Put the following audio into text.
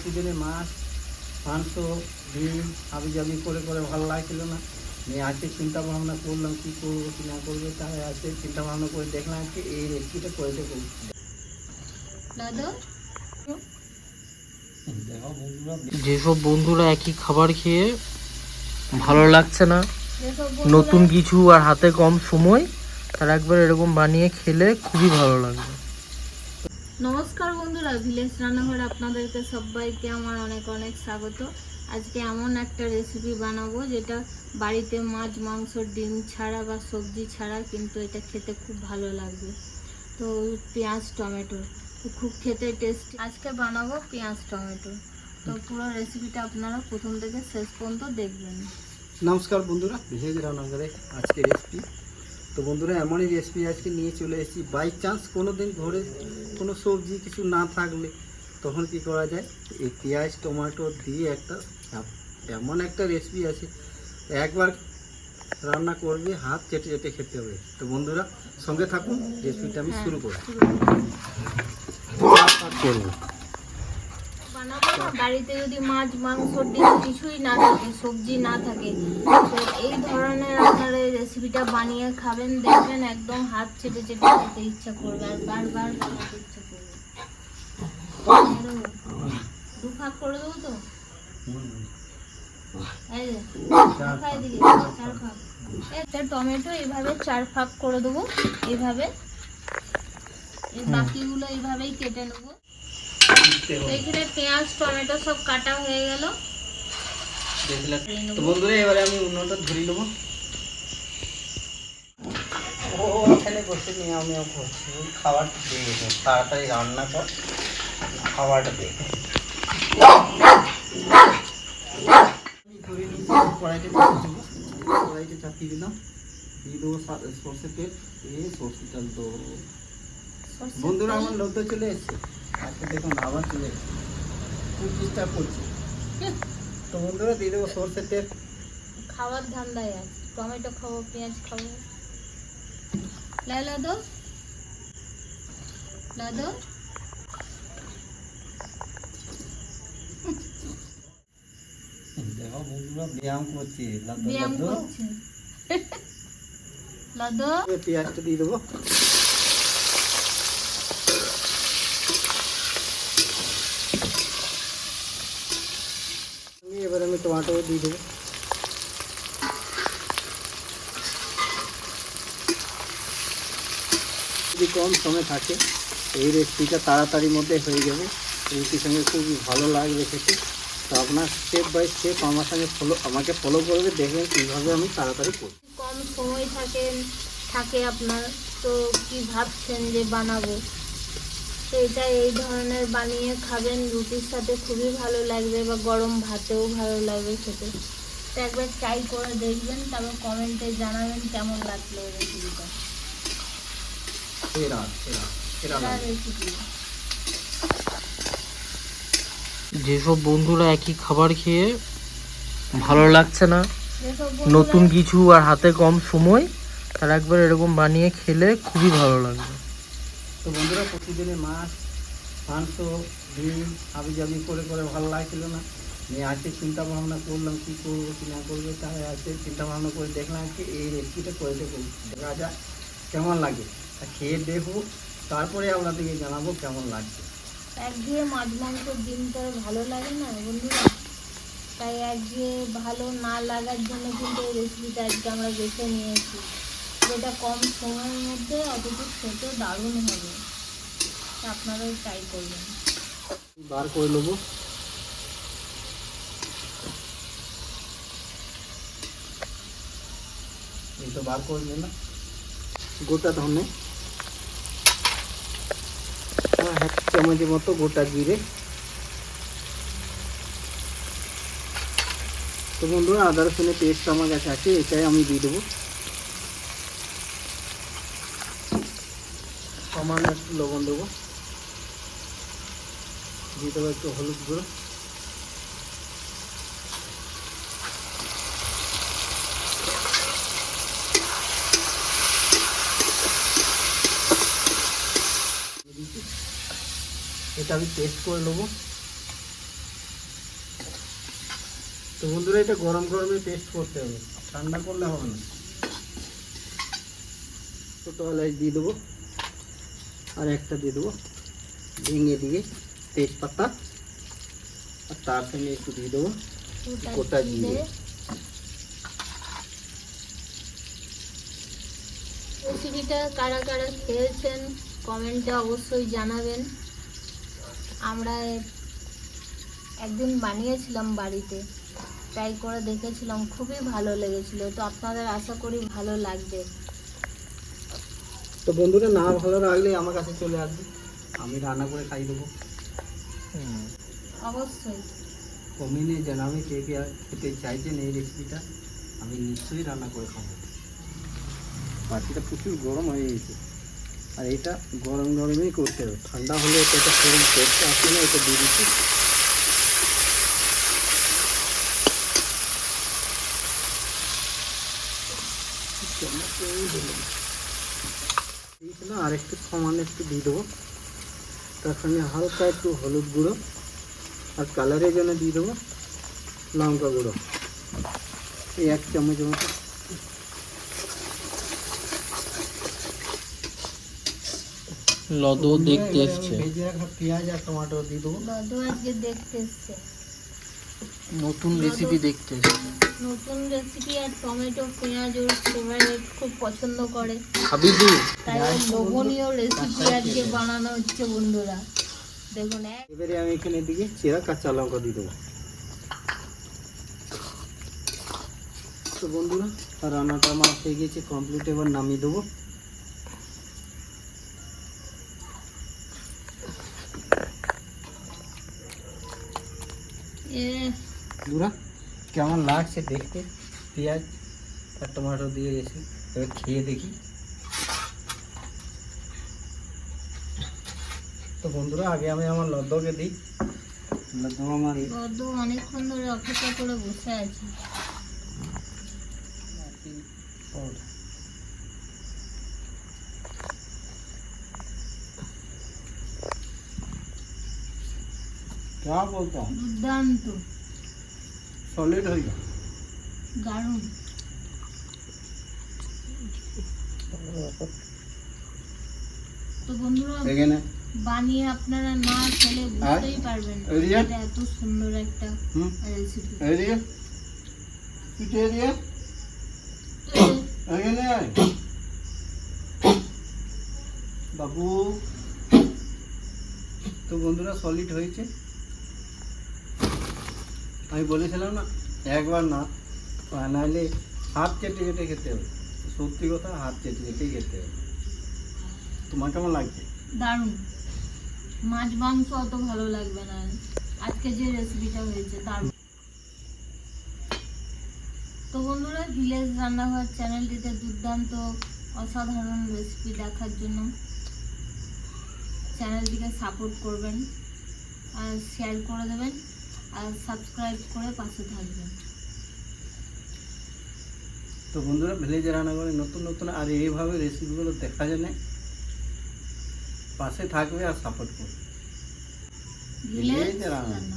প্রতিদিনে মাছ মাংস ডিম হাবিজাবি করে করে ভালো লাগছিল না। নিয়ে আজকে চিন্তা ভাবনা করলাম কী করবো কী না করবো, তাই আজকে চিন্তা ভাবনা করে দেখলাম কি এই রেসিপিটা করে দেবো। যেসব বন্ধুরা একই খাবার খেয়ে ভালো লাগছে না, নতুন কিছু আর হাতে কম সময়, তারা একবার এরকম বানিয়ে খেলে খুবই ভালো লাগবে। নমস্কার বন্ধুরা, ভিলেজ রান্নাঘরে আপনাদেরকে সবাইকে আমার অনেক অনেক স্বাগত। আজকে এমন একটা রেসিপি বানাবো যেটা বাড়িতে মাছ মাংস ডিম ছাড়া বা সবজি ছাড়া কিন্তু এটা খেতে খুব ভালো লাগবে। তো পেঁয়াজ টমেটো খুব খেতে টেস্টি। আজকে বানাবো পেঁয়াজ টমেটো। তো পুরো রেসিপিটা আপনারা প্রথম থেকে শেষ পর্যন্ত দেখবেন। নমস্কার বন্ধুরা, ভিলেজ রান্নাঘরে আজকে রেসিপি। তো বন্ধুরা এমনই রেসিপি আজকে নিয়ে চলে এসেছি। বাই চান্স কোনো দিন ঘরে কোনো সবজি কিছু না থাকলে তখন কি করা যায়, এই পেঁয়াজ টমেটো দিয়ে একটা এমন একটা রেসিপি আছে, একবার রান্না করবে হাত চেটে চেটে খেতে হবে। তো বন্ধুরা সঙ্গে থাকুন, রেসিপিটা আমি শুরু করি। করবো বানাবো না, বাড়িতে যদি মাছ মাংস ডিম কিছুই না থাকে, সবজি না থাকে, তো এই ধরনের আপনারা এই রেসিপিটা বানিয়ে খাবেন, দেখবেন একদম হাত চেটে চেটে খেতে ইচ্ছা করবে আর বারবার বানাতে ইচ্ছা করবে। দু ভাগ করে দেবো তো, এই যে এদিকে 4 ভাগ। একটা টমেটো এইভাবে 4 ভাগ করে দেবো, এইভাবে। এর বাকিগুলো এইভাবেই কেটে নেবো। এখানে পেঁয়াজ টমেটো সব কাটা হয়ে গেল। তো বন্ধুরা এবারে আমি উনুনটা ধরে নেবো। ও এখানে বসে মেয়াও মেয়াও করছে, ওই খাবারটা দিয়ে গেছে, তাড়াতাড়ি রান্না কর, খাবারটা দিয়ে কড়াইতে চাপিয়ে দেবো। কড়াইতে চাপিয়ে দিলাম, দিয়ে দেবো সর্ষে তেল। সর্ষে তেল তো বন্ধুরা আমার লোক তো চলে এসছে, আজকে দেখুন আবার চলে এসছে, খুব ডিস্টার্ব করছে। তো বন্ধুরা দিয়ে দেবো সর্ষের তেল। খাবার ধান্দায় আছে, টমেটো খাবো পেঁয়াজ খাবো। লাদো লাদো দেখো বন্ধুরা ব্যায়াম করছে, ব্যায়াম করছে। লাদো পেঁয়াজটা দিয়ে দেবো। এবার আমি টমেটো দিয়ে দেবো। যদি কম সময় থাকে এই রেসিপিটা তাড়াতাড়ির মধ্যে হয়ে যাবে, রুটির সঙ্গে খুবই ভালো লাগবে খেতে। তো আপনার স্টেপ বাই স্টেপ আমার সঙ্গে আমাকে ফলো করবে, দেখবেন কীভাবে আমি তাড়াতাড়ি করি। কম সময় থাকে আপনার, তো কি ভাবছেন যে বানাবো, তো এটা এই ধরনের বানিয়ে খাবেন, রুটির সাথে খুবই ভালো লাগবে বা গরম ভাতেও ভালো লাগবে খেতে। তো একবার ট্রাই করে দেখবেন, তারপর কমেন্টে জানাবেন কেমন লাগলো রেসিপিটা। রেসিপি যেসব বন্ধুরা একই খাবার খেয়ে ভালো লাগছে না, নতুন কিছু আর হাতে কম সময়, তারা একবার এরকম বানিয়ে খেলে খুবই ভালো লাগবে। তো বন্ধুরা প্রতিদিনে মাছ মাংস ডিম হাবিজাবি করে করে ভালো লাগছিল না। নিয়ে আজকে চিন্তা ভাবনা করলাম কী করবো কী না করবো, তাই আজকে চিন্তা ভাবনা করে দেখলাম কি এই রেসিপিটা করে দেবো, দেখা যাক কেমন লাগে। তা খেয়ে দেখবো, তারপরে আপনাদেরকে জানাবো কেমন লাগছে। একঘেয়ে মাছ মাংস ডিম তো ভালো লাগে না বন্ধুরা, তাই একঘেয়ে ভালো না লাগার জন্য কিন্তু এই রেসিপিটা আজকে আমরা বেছে নিয়েছি, যেটা কম সময়ের মধ্যে অথচ খেতে দারুণ হবে। আপনারাও ট্রাই করবেন। বার করে নেবো। এই তো বার করে নিলাম। গোটা ধনে 1 চামচের মতো গোটা জিরে। তো বন্ধুরা আদা রসুনের পেস্ট আমার কাছে আছে, এটাই আমি দিয়ে দেবো। সামান্য একটু লবণ দেবো, দিয়ে দেবো একটু হলুদ গুঁড়ো, এটা আমি পেস্ট করে নেবো। তো বন্ধুরা এটা গরম গরমে পেস্ট করতে হবে, ঠান্ডা করলে হবে না। ছোটো এলাচ দিয়ে দেবো, আর একটা দিয়ে দেবো ভেঙে দিয়ে তেজপাতা, আর তার সঙ্গে একটু দিয়ে দেবো গোটা জিরে। রেসিপিটা কারা কারা খেয়েছেন কমেন্টে অবশ্যই জানাবেন। আমরা একদিন বানিয়েছিলাম বাড়িতে, ট্রাই করে দেখেছিলাম, খুবই ভালো লেগেছিল। তো আপনাদের আশা করি ভালো লাগবে। তো বন্ধুরা না ভালো লাগলে আমার কাছে চলে আসবে, আমি রান্না করে খাই দেবো। অবশ্যই কমেন্টে জানাবে কে কে খেতে চাইছেন এই রেসিপিটা, আমি নিশ্চয়ই রান্না করে খাবো। বাটিটা প্রচুর গরম হয়ে গেছে, আর এটা গরম গরমেই করতে হবে, ঠান্ডা হলে এটা সেরকম টেস্ট আসবে না। এটা দিয়ে দিচ্ছি, না আর একটু সমান একটু দিয়ে দেবো, তার সঙ্গে হালকা একটু হলুদ গুঁড়ো, আর কালারের জন্য দিয়ে দেবো লঙ্কা গুঁড়ো, এই 1 চামচ মতো। লদো দেখতে এসছে, ভেজে রাখা পেঁয়াজ আর টমেটো দিয়ে দেবো। দাদু আজকে দেখতে এসছে, নতুন রেসিপি দেখতে এসছে। নতুন রেসিপি, আর টমেটো পেঁয়াজ ওর ফেভারিট, খুব পছন্দ করে। খাবি তুই? তাই ওর লোভনীয় রেসিপি আজকে বানানো হচ্ছে বন্ধুরা। দেখুন এবারে আমি এখানে দিকে চেরা কাঁচা লঙ্কা দিয়ে দেবো। তো বন্ধুরা রান্নাটা আমার হয়ে গেছে কমপ্লিট, এবার নামিয়ে দেবো। বন্ধুরা কেমন লাগছে দেখতে, পেঁয়াজ আর টমেটো দিয়ে গেছি, এবার খেয়ে দেখি। তো বন্ধুরা আগে আমি আমার লদ্দকে দিই, লদ্দ আমার দাদু অনেকক্ষণ ধরে অপেক্ষা করে বসে আছে। क्या बोलता हूँ, দুর্দান্ত, सॉलिड हो गया। দারুণ। তো বন্ধুরা এখানে বানিয়ে আপনারা না খেলে বুঝতেই পারবেন না এরিয়া? এটা এত সুন্দর একটা রেসিপি। এরিয়া পিঠে এরিয়া এখানে আয় বাবু। তো বন্ধুরা সলিড হয়েছে, আমি বলেছিলাম না একবার না, নাহলে হাত চেটে চেটে খেতে হবে, সত্যি কথা হাত চেটে চেটেই খেতে হবে। তোমার কেমন লাগছে? দারুণ। মাছ মাংস অত ভালো লাগবে না, আজকে যে রেসিপিটা হয়েছে দারুণ। তো বন্ধুরা ভিলেজ রান্নাঘর চ্যানেলটিতে দুর্দান্ত অসাধারণ রেসিপি দেখার জন্য চ্যানেলটিকে সাপোর্ট করবেন, আর শেয়ার করে দেবেন, আর সাবস্ক্রাইব করে পাশে থাকবেন। তো বন্ধুরা ভিলেজ রান্নাঘরে নতুন নতুন আর এইভাবে রেসিপিগুলো দেখা যায়, পাশে থাকবে আর সাপোর্ট করবে। ভিলেজ ভিলেজ রান্না।